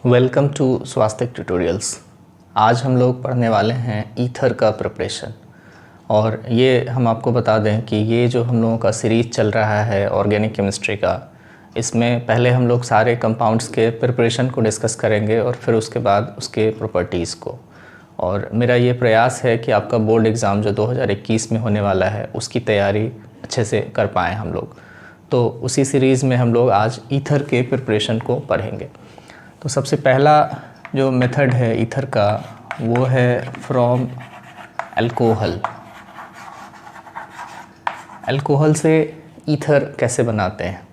Welcome to Swastik tutorials. आज हम लोग पढ़ने वाले हैं ईथर का प्रिपरेशन। और ये हम आपको बता दें कि ये जो हम लोगों का सीरीज़ चल रहा है ऑर्गेनिक केमिस्ट्री का, इसमें पहले हम लोग सारे कंपाउंड्स के प्रिपरेशन को डिस्कस करेंगे और फिर उसके बाद उसके प्रॉपर्टीज़ को। और मेरा ये प्रयास है कि आपका बोर्ड एग्ज़ाम जो 2021 में होने वाला है उसकी तैयारी अच्छे से कर पाएँ हम लोग। तो उसी सीरीज़ में हम लोग आज ईथर के प्रिपरेशन को पढ़ेंगे। तो सबसे पहला जो मेथड है ईथर का वो है फ्रॉम अल्कोहल। अल्कोहल से ईथर कैसे बनाते हैं।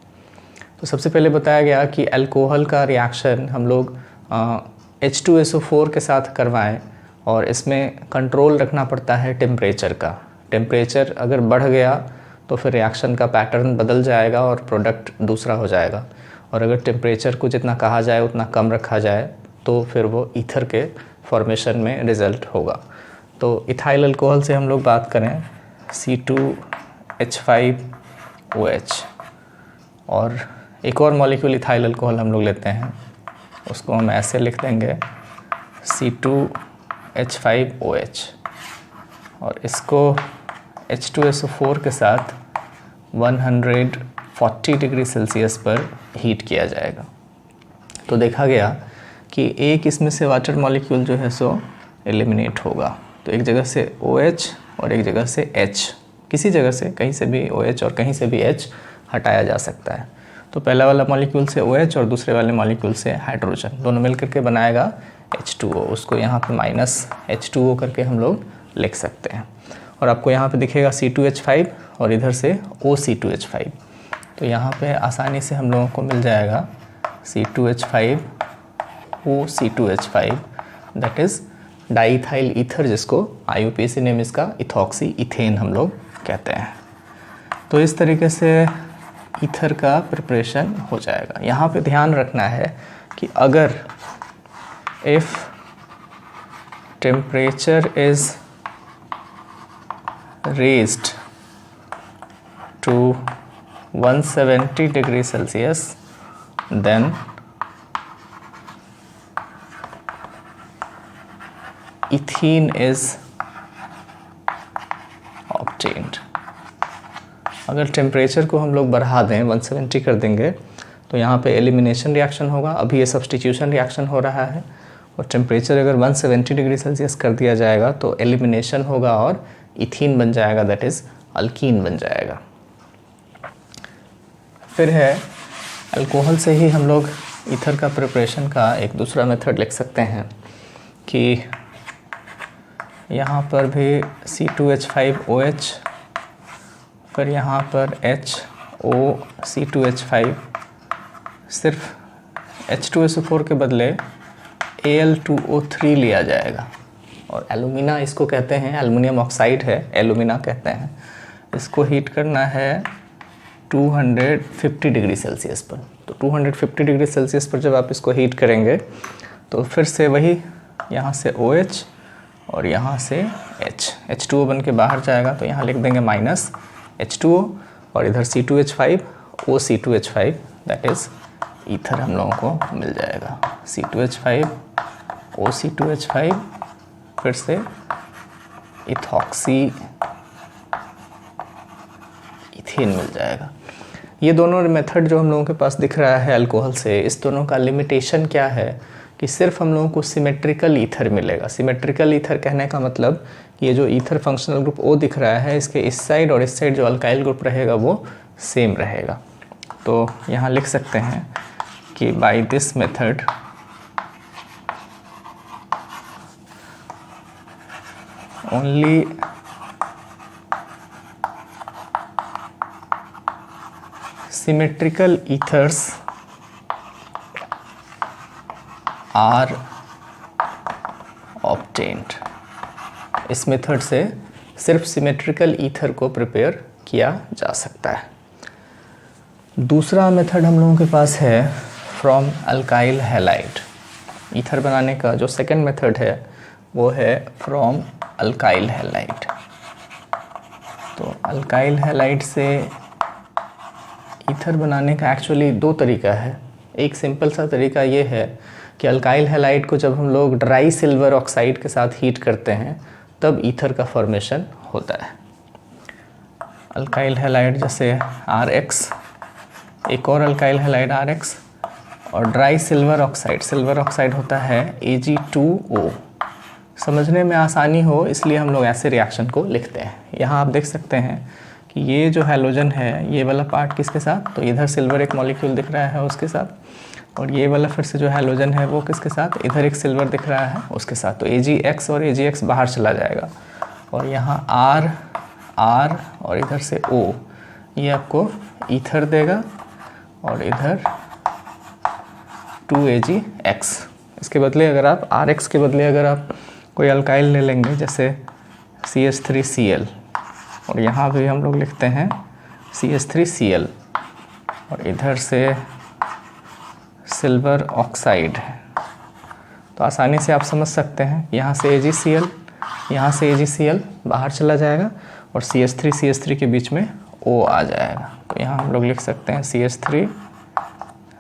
तो सबसे पहले बताया गया कि अल्कोहल का रिएक्शन हम लोग H2SO4 के साथ करवाएं और इसमें कंट्रोल रखना पड़ता है टेम्परेचर का। टेम्परेचर अगर बढ़ गया तो फिर रिएक्शन का पैटर्न बदल जाएगा और प्रोडक्ट दूसरा हो जाएगा, और अगर टेम्परेचर को जितना कहा जाए उतना कम रखा जाए तो फिर वो ईथर के फॉर्मेशन में रिज़ल्ट होगा। तो इथाइल अल्कोहल से हम लोग बात करें C2H5OH, और एक और मॉलिक्यूल इथाइल अल्कोहल हम लोग लेते हैं, उसको हम ऐसे लिख देंगे C2H5OH, और इसको H2SO4 के साथ 140 डिग्री सेल्सियस पर हीट किया जाएगा। तो देखा गया कि एक इसमें से वाटर मॉलिक्यूल जो है सो एलिमिनेट होगा। तो एक जगह से OH और एक जगह से H, किसी जगह से कहीं से भी OH और कहीं से भी H हटाया जा सकता है। तो पहला वाला मॉलिक्यूल से OH और दूसरे वाले मॉलिक्यूल से हाइड्रोजन, दोनों मिल करके बनाएगा H2O। उसको यहाँ पे माइनस H2O करके हम लोग लिख सकते हैं। और आपको यहाँ पे दिखेगा C2H5 और इधर से OC2H5। तो यहाँ पे आसानी से हम लोगों को मिल जाएगा C2H5 OC2H5, that is diethyl ether, जिसको IUPAC नेम इसका इथॉक्सी इथेन हम लोग कहते हैं। तो इस तरीके से ईथर का प्रिपरेशन हो जाएगा। यहाँ पे ध्यान रखना है कि अगर if temperature is raised to 170 degree Celsius, then ethene is obtained। अगर टेम्परेचर को हम लोग बढ़ा दें, 170 कर देंगे, तो यहाँ पे एलिमिनेशन रिएक्शन होगा। अभी ये सब्स्टिट्यूशन रिएक्शन हो रहा है, और टेम्परेचर अगर 170 डिग्री सेल्सियस कर दिया जाएगा तो एलिमिनेशन होगा और इथीन बन जाएगा, दैट इज़ अल्कीन बन जाएगा। फिर है अल्कोहल से ही हम लोग ईथर का प्रिपरेशन का एक दूसरा मेथड लिख सकते हैं कि यहाँ पर भी C2H5OH, फिर यहाँ पर HOC2H5, सिर्फ H2SO4 के बदले Al2O3 लिया जाएगा। और एलुमिना इसको कहते हैं, एल्युमिनियम ऑक्साइड है, एलुमिना कहते हैं। इसको हीट करना है 250 डिग्री सेल्सियस पर। तो 250 डिग्री सेल्सियस पर जब आप इसको हीट करेंगे तो फिर से वही यहाँ से OH और यहाँ से H2O बन के बाहर जाएगा। तो यहाँ लिख देंगे माइनस H2O, और इधर C2H5 OC2H5, that is ether हम लोगों को मिल जाएगा। C2H5 OC2H5, फिर से इथॉक्सी इथेन मिल जाएगा। ये दोनों मेथड जो हम लोगों के पास दिख रहा है अल्कोहल से, इस दोनों का लिमिटेशन क्या है कि सिर्फ हम लोगों को सिमेट्रिकल ईथर मिलेगा। सिमेट्रिकल ईथर कहने का मतलब ये जो ईथर फंक्शनल ग्रुप O दिख रहा है, इसके इस साइड और इस साइड जो अल्काइल ग्रुप रहेगा वो सेम रहेगा। तो यहाँ लिख सकते हैं कि by this method only symmetrical ethers are obtained। इस मेथड से सिर्फ सिमेट्रिकल ईथर को प्रिपेयर किया जा सकता है। दूसरा मेथड हम लोगों के पास है फ्रॉम अल्काइल हैलाइड। ईथर बनाने का जो सेकंड मेथड है वो है फ्रॉम अल्काइल हैलाइड। तो अल्काइल हैलाइड से ईथर बनाने का एक्चुअली दो तरीका है। एक सिंपल सा तरीका ये है कि अल्काइल हैलाइड को जब हम लोग ड्राई सिल्वर ऑक्साइड के साथ हीट करते हैं तब ईथर का फॉर्मेशन होता है। अल्काइल हैलाइड जैसे RX, एक और अल्काइल हैलाइड RX, और ड्राई सिल्वर ऑक्साइड होता है Ag2O। समझने में आसानी हो इसलिए हम लोग ऐसे रिएक्शन को लिखते हैं। यहाँ आप देख सकते हैं कि ये जो हैलोजन है ये वाला पार्ट किसके साथ, तो इधर सिल्वर एक मॉलिक्यूल दिख रहा है उसके साथ, और ये वाला फिर से जो हैलोजन है वो किसके साथ, इधर एक सिल्वर दिख रहा है उसके साथ। तो AgX और AgX बाहर चला जाएगा और यहाँ R और इधर से O ये आपको ईथर देगा और इधर 2AgX। इसके बदले अगर आप RX के बदले अगर आप कोई अल्काइल ले लेंगे जैसे CH3Cl, और यहाँ भी हम लोग लिखते हैं CH3Cl और इधर से सिल्वर ऑक्साइड, तो आसानी से आप समझ सकते हैं यहाँ से AgCl, यहाँ से AgCl बाहर चला जाएगा और CH3 के बीच में O आ जाएगा। तो यहाँ हम लोग लिख सकते हैं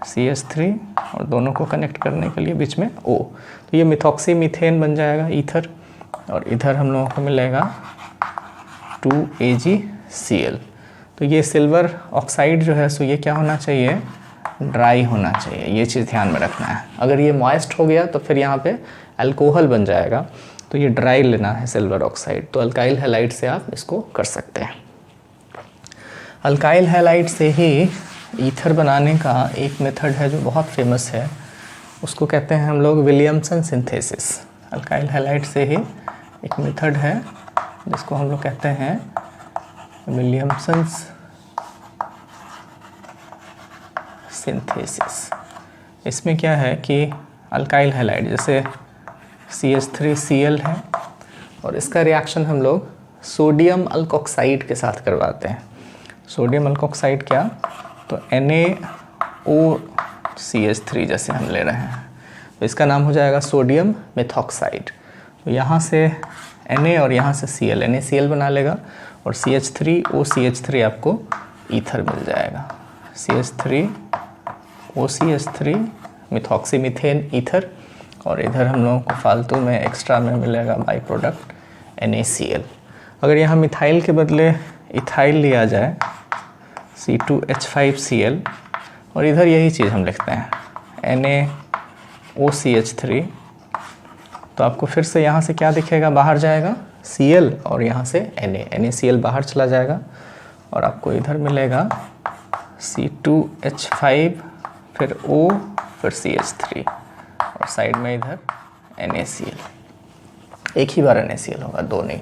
CH3 और दोनों को कनेक्ट करने के लिए बीच में O। तो ये मिथॉक्सी मीथेन बन जाएगा ईथर, और इधर हम लोगों को मिलेगा 2AgCl। तो ये सिल्वर ऑक्साइड जो है सो ये क्या होना चाहिए, ड्राई होना चाहिए, ये चीज़ ध्यान में रखना है। अगर ये मॉइस्ट हो गया तो फिर यहाँ पे अल्कोहल बन जाएगा, तो ये ड्राई लेना है सिल्वर ऑक्साइड। तो अल्काइल हैलाइड से आप इसको कर सकते हैं। अल्काइल हैलाइड से ही ईथर बनाने का एक मेथड है जो बहुत फेमस है, उसको कहते हैं हम लोग विलियमसन सिंथेसिस। अल्काइल हैलाइड से ही एक मेथड है जिसको हम लोग कहते हैं विलियमसन सिंथेसिस। इसमें क्या है कि अल्काइल हैलाइड जैसे CH3Cl है और इसका रिएक्शन हम लोग सोडियम अल्कोक्साइड के साथ करवाते हैं। सोडियम अल्कोक्साइड क्या, तो NaOCH3 जैसे हम ले रहे हैं, तो इसका नाम हो जाएगा सोडियम मेथॉक्साइड। तो यहाँ से Na और यहाँ से Cl, NaCl बना लेगा और CH3OCH3 आपको ईथर मिल जाएगा। CH3OCH3 मिथॉक्सी मीथेन ईथर, और इधर हम लोगों को फालतू में एक्स्ट्रा में मिलेगा बाई प्रोडक्ट NaCl। अगर यहाँ मिथाइल के बदले इथाइल लिया जाए C2H5Cl, और इधर यही चीज़ हम लिखते हैं NaOCH3, तो आपको फिर से यहाँ से क्या दिखेगा, बाहर जाएगा Cl और यहाँ से NaCl बाहर चला जाएगा और आपको इधर मिलेगा C2H5 फिर O फिर CH3 और साइड में इधर NaCl। एक ही बार NaCl होगा, दो नहीं।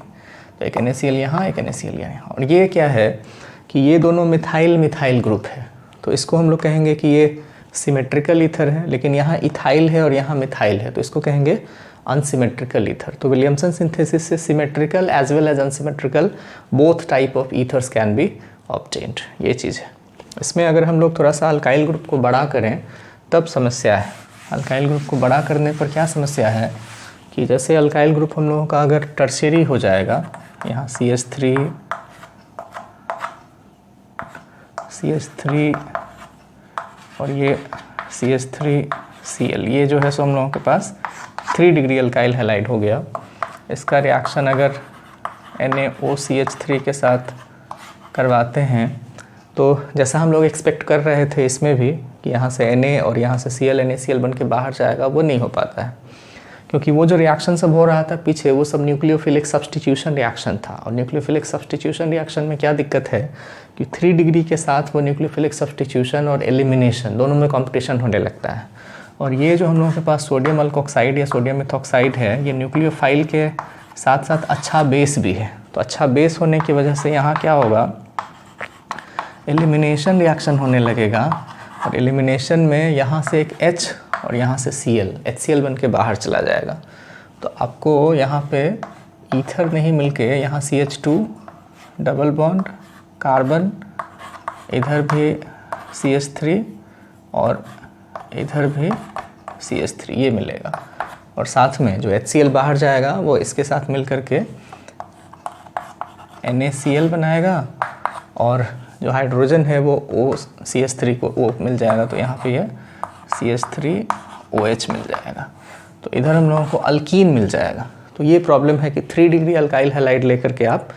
तो एक NaCl यहाँ, एक NaCl यहाँ। और ये क्या है कि ये दोनों मिथाइल ग्रुप है, तो इसको हम लोग कहेंगे कि ये सिमेट्रिकल ईथर है, लेकिन यहाँ इथाइल है और यहाँ मिथाइल है, तो इसको कहेंगे अनसिमेट्रिकल ईथर। तो विलियमसन सिंथेसिस से symmetrical as well as unsymmetrical both type of ethers can be obtained, ये चीज़ है। इसमें अगर हम लोग थोड़ा सा अल्काइल ग्रुप को बड़ा करें तब समस्या है। अल्काइल ग्रुप को बड़ा करने पर क्या समस्या है कि जैसे अल्काइल ग्रुप हम लोगों का अगर टर्शियरी हो जाएगा, यहाँ CH3 और ये CH3Cl, ये जो है सो हम लोगों के पास 3 डिग्री अल्काइल हैलाइड हो गया। इसका रिएक्शन अगर NaOCH3 के साथ करवाते हैं तो जैसा हम लोग एक्सपेक्ट कर रहे थे इसमें भी कि यहाँ से Na और यहाँ से Cl NaCl बन के बाहर जाएगा, वो नहीं हो पाता है, क्योंकि वो जो रिएक्शन सब हो रहा था पीछे वो सब न्यूक्लियोफिलिक सब्स्टिट्यूशन रिएक्शन था। और न्यूक्लियोफिलिक सब्स्टिट्यूशन रिएक्शन में क्या दिक्कत है कि 3 डिग्री के साथ वो न्यूक्लियोफिलिक सब्स्टिट्यूशन और एलिमिनेशन दोनों में कॉम्पिटिशन होने लगता है। और ये जो हम लोगों के पास सोडियम अल्कोक्साइड या सोडियम मेथॉक्साइड है, ये न्यूक्लियोफाइल के साथ साथ अच्छा बेस भी है। तो अच्छा बेस होने की वजह से यहाँ क्या होगा, एलिमिनेशन रिएक्शन होने लगेगा, और एलिमिनेशन में यहाँ से एक H और यहाँ से HCl बन के बाहर चला जाएगा। तो आपको यहाँ पे ईथर नहीं मिलके यहाँ CH2 डबल बॉन्ड कार्बन, इधर भी CH3 और इधर भी CH3 ये मिलेगा, और साथ में जो HCl बाहर जाएगा वो इसके साथ मिल करके NaCl बनाएगा, और जो हाइड्रोजन है वो CH3 को O मिल जाएगा। तो यहाँ पे ये CH3 OH मिल जाएगा। तो इधर हम लोगों को अल्कीन मिल जाएगा। तो ये प्रॉब्लम है कि 3 डिग्री अल्काइल हैलाइड लेकर के आप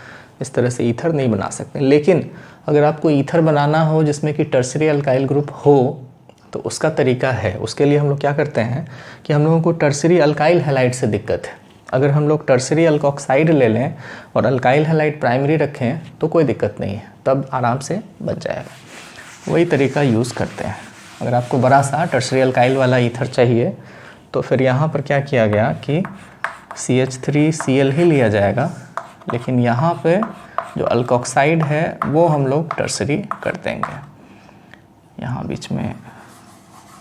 इस तरह से ईथर नहीं बना सकते। लेकिन अगर आपको ईथर बनाना हो जिसमें कि टर्सरी अल्काइल ग्रुप हो तो उसका तरीका है। उसके लिए हम लोग क्या करते हैं कि हम लोगों को टर्सरी अल्काइल हैलाइड से दिक्कत है। अगर हम लोग टर्सरी अल्कोक्साइड ले लें और अल्काइल हैलाइड प्राइमरी रखें तो कोई दिक्कत नहीं है, तब आराम से बच जाएगा। वही तरीका यूज़ करते हैं। अगर आपको बड़ा सा टर्सरी अल्काइल वाला ईथर चाहिए तो फिर यहाँ पर क्या किया गया कि CH3Cl ही लिया जाएगा, लेकिन यहाँ पे जो अल्कोक्साइड है वो हम लोग टर्सरी कर देंगे। यहाँ बीच में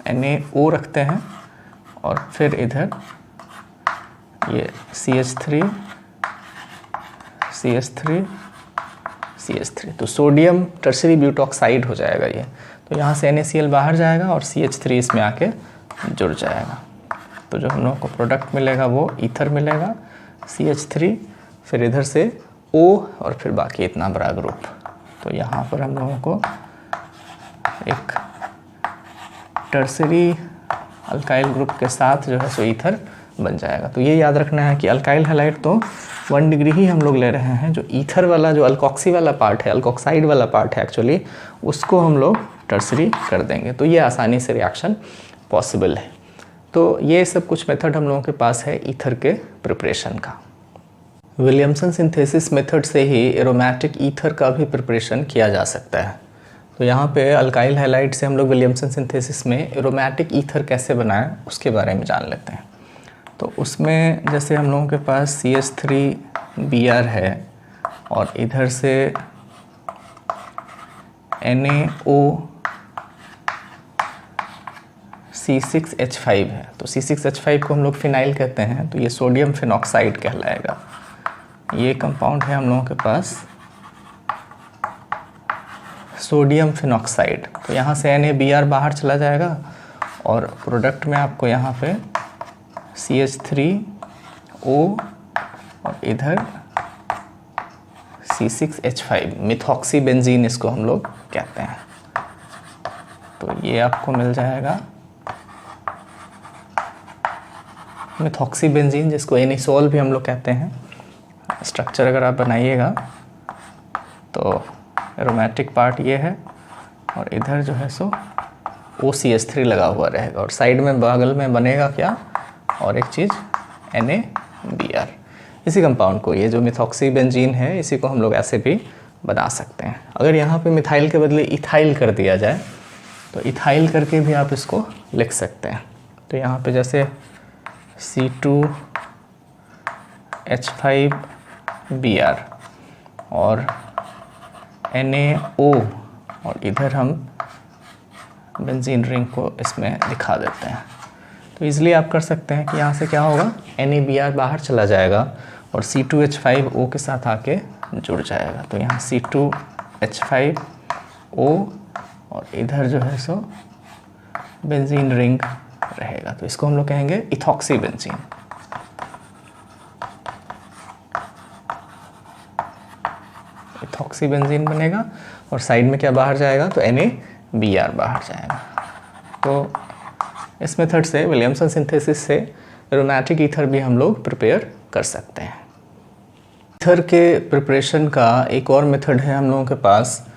NaO रखते हैं और फिर इधर ये CH3 CH3 तो सोडियम टर्सरी ब्यूटॉक्साइड हो जाएगा ये। तो यहाँ से NaCl बाहर जाएगा और CH3 इसमें आके जुड़ जाएगा। तो जो हम लोगों को प्रोडक्ट मिलेगा वो ईथर मिलेगा, CH3, फिर इधर से O और फिर बाकी इतना बड़ा ग्रुप। तो यहाँ पर हम लोगों को एक टर्सरी अल्काइल ग्रुप के साथ जो है सो ईथर बन जाएगा। तो ये याद रखना है कि अल्काइल हैलाइड तो 1 डिग्री ही हम लोग ले रहे हैं। जो ईथर वाला जो अल्कोक्सी वाला पार्ट है, अल्कोक्साइड वाला पार्ट है एक्चुअली, उसको हम लोग टर्सरी कर देंगे। तो ये आसानी से रिएक्शन पॉसिबल है। तो ये सब कुछ मेथड हम लोगों के पास है ईथर के प्रिपरेशन का। विलियमसन सिंथेसिस मेथड से ही एरोमेटिक ईथर का भी प्रिपरेशन किया जा सकता है। तो यहाँ पे अल्काइल हैलाइड से हम लोग विलियमसन सिंथेसिस में एरोमेटिक ईथर कैसे बनाएं उसके बारे में जान लेते हैं। तो उसमें जैसे हम लोगों के पास CH3Br है और इधर से NaO C6H5 है। तो C6H5 को हम लोग फिनाइल कहते हैं। तो ये सोडियम फिनॉक्साइड कहलाएगा। ये कंपाउंड है हम लोगों के पास सोडियम फिनॉक्साइड। तो यहाँ से NaBr बाहर चला जाएगा और प्रोडक्ट में आपको यहाँ पे CH3O और इधर C6H5 मिथॉक्सी बेंजीन इसको हम लोग कहते हैं। तो ये आपको मिल जाएगा मिथॉक्सी बेंजीन, जिसको एनिसोल भी हम लोग कहते हैं। स्ट्रक्चर अगर आप बनाइएगा तो एरोमेटिक पार्ट ये है और इधर जो है सो OCH3 लगा हुआ रहेगा और साइड में बगल में बनेगा क्या और एक चीज़ NaBr। इसी कंपाउंड को, ये जो मिथॉक्सी बेंजीन है, इसी को हम लोग ऐसे भी बना सकते हैं। अगर यहाँ पे मिथाइल के बदले इथाइल कर दिया जाए तो इथाइल करके भी आप इसको लिख सकते हैं। तो यहाँ पे जैसे C2H5Br और NaO और इधर हम बेंजीन रिंग को इसमें दिखा देते हैं। तो इजीली आप कर सकते हैं कि यहाँ से क्या होगा, NaBr बाहर चला जाएगा और C2H5O के साथ आके जुड़ जाएगा। तो यहाँ C2H5O और इधर जो है सो बेंजीन रिंग रहेगा। तो इसको हम लोग कहेंगे इथॉक्सी बेंजीन। इथॉक्सी बेंजीन बनेगा और साइड में क्या बाहर जाएगा, तो NaBr बाहर जाएगा। तो इस मेथड से, विलियमसन सिंथेसिस से एरोमेटिक ईथर भी हम लोग प्रिपेयर कर सकते हैं। ईथर के प्रिपरेशन का एक और मेथड है हम लोगों के पास,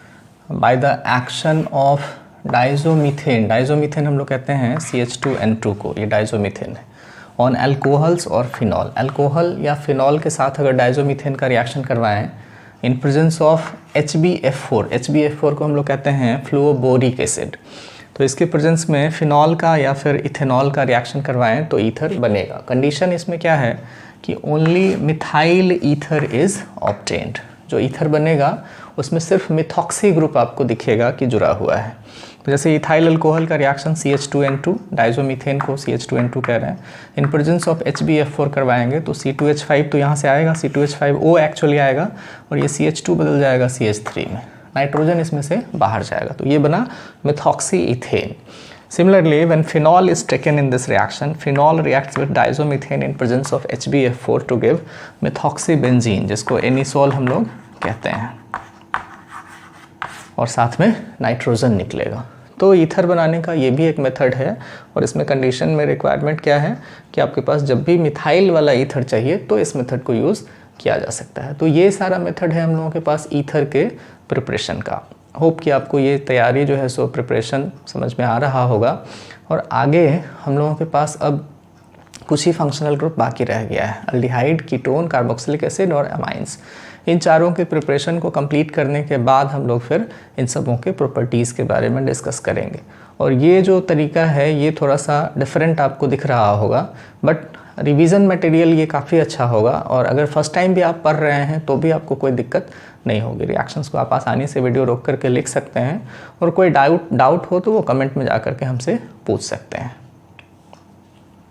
बाय द एक्शन ऑफ डाइजोमीथेन। डाइजोमीथेन हम लोग कहते हैं CH2N2 को, ये डाइजोमीथेन है, ऑन एल्कोहल्स और फिनॉल। एल्कोहल या फिनॉल के साथ अगर डाइजोमीथेन का रिएक्शन करवाएं in presence of HbF4। HbF4 को हम लोग कहते हैं फ्लुओबोरिक एसिड। तो इसके प्रेजेंस में फिनॉल का या फिर इथेनॉल का रिएक्शन करवाएं तो ईथर बनेगा। कंडीशन इसमें क्या है कि only methyl ether is obtained. जो ईथर बनेगा उसमें सिर्फ मिथॉक्सी ग्रुप आपको दिखेगा कि जुड़ा हुआ है। तो जैसे इथाइल अल्कोहल का रिएक्शन CH2N2, डाइजोमीथेन को CH2N2 कह रहे हैं, इन प्रेजेंस ऑफ HbF4 करवाएंगे तो C2H5 तो यहाँ से आएगा, C2H5O एक्चुअली आएगा और ये CH2 बदल जाएगा CH3 में, नाइट्रोजन इसमें से बाहर जाएगा। तो ये बना methoxy ethane. Similarly, when phenol is taken in this reaction, phenol reacts with diazomethane in presence of HbF4 to give methoxybenzene, जिसको एनिसोल हम लोग कहते हैं, और साथ में नाइट्रोजन निकलेगा। तो ईथर बनाने का ये भी एक मेथड है और इसमें कंडीशन में रिक्वायरमेंट क्या है कि आपके पास जब भी मिथाइल वाला ईथर चाहिए तो इस मेथड को यूज़ किया जा सकता है। तो ये सारा मेथड है हम लोगों के पास ईथर के प्रिपरेशन का। होप कि आपको ये तैयारी जो है सो प्रिपरेशन समझ में आ रहा होगा। और आगे हम लोगों के पास अब कुछ ही फंक्शनल ग्रुप बाकी रह गया है, अल्डिहाइड, कीटोन, कार्बोक्सिलिक एसिड और अमाइंस। इन चारों के प्रिपरेशन को कंप्लीट करने के बाद हम लोग फिर इन सबों के प्रॉपर्टीज़ के बारे में डिस्कस करेंगे। और ये जो तरीका है ये थोड़ा सा डिफरेंट आपको दिख रहा होगा, बट रिवीजन मटेरियल ये काफ़ी अच्छा होगा। और अगर फर्स्ट टाइम भी आप पढ़ रहे हैं तो भी आपको कोई दिक्कत नहीं होगी। रिएक्शंस को आप आसानी से वीडियो रोक करके लिख सकते हैं और कोई डाउट हो तो वो कमेंट में जा कर के हमसे पूछ सकते हैं।